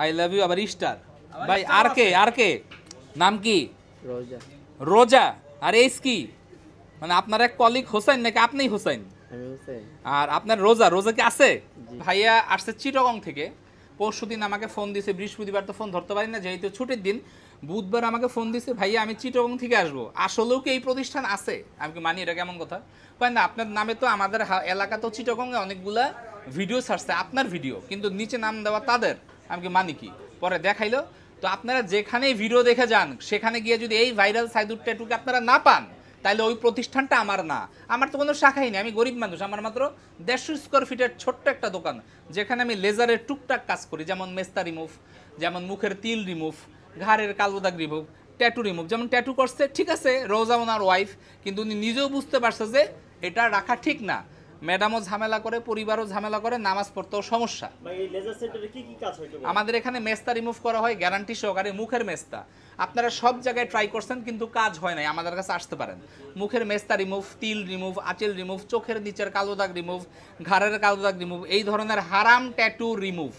I love you আবার star. ভাই আর কে নাম কি? রোজা। রোজা। আর এইস কি? মানে আপনার এক কলিগ হোসেন নাকি আপনিই হোসেন? আমি হোসেন। আর আপনার রোজা, রোজা কি আছে? জি। ভাইয়া আসছে চিটাগং থেকে। পরশুদিন আমাকে ফোন দিছে, বৃহস্পতিবার তো ফোন ধরতে পারি না যেহেতু ছুটির দিন। বুধবার আমাকে ফোন দিছে, ভাইয়া আমি চিটাগং থেকে আসবো, আসলেও কি এই প্রতিষ্ঠান আছে? আমি কি মানি, এটা কেমন কথা? কয় না, আপনার নামে তো আমাদের এলাকাতেও চিটাগংয়ে অনেকগুলা ভিডিও ছাড়ছে, আপনার ভিডিও, কিন্তু নিচে নাম দেওয়া তাদের। আমি কি মানি কি? পরে দেখাইলো। তো আপনারা যেখানেই ভিডিও দেখে যান, সেখানে গিয়ে যদি এই ভাইরাল সাইদুর ট্যাটুকে আপনারা না পান, তাহলে ওই প্রতিষ্ঠানটা আমার না। আমার তো কোনো শাখাই নেই, আমি গরিব মানুষ। আমার মাত্র 150 স্কোয়ার ফিটের ছোট্ট একটা দোকান, যেখানে আমি লেজারের টুকটাক কাজ করি, যেমন মেস্তা রিমুভ, যেমন মুখের তিল রিমুভ, ঘাড়ের কালো দাগ রিমুভ, ট্যাটু রিমুভ। যেমন ট্যাটু করছে, ঠিক আছে, রোজা ওনার ওয়াইফ, কিন্তু উনি নিজেও বুঝতে পারছে যে এটা রাখা ঠিক না। ম্যাডামও ঝামেলা করে, পরিবারও ঝামেলা করে, নামাজ পড়তেও সমস্যা। আমাদের এখানে মেস্তা রিমুভ করা হয় গ্যারান্টি সহকারে, মুখের মেস্তা। আপনারা সব জায়গায় ট্রাই করছেন কিন্তু কাজ হয় নাই, আমাদের কাছে আসতে পারেন। মুখের মেস্তা রিমুভ, তিল রিমুভ, আঁচল রিমুভ, চোখের নিচের কালো দাগ রিমুভ, ঘাড়ের কালো দাগ রিমুভ, এই ধরনের হারাম ট্যাটু রিমুভ।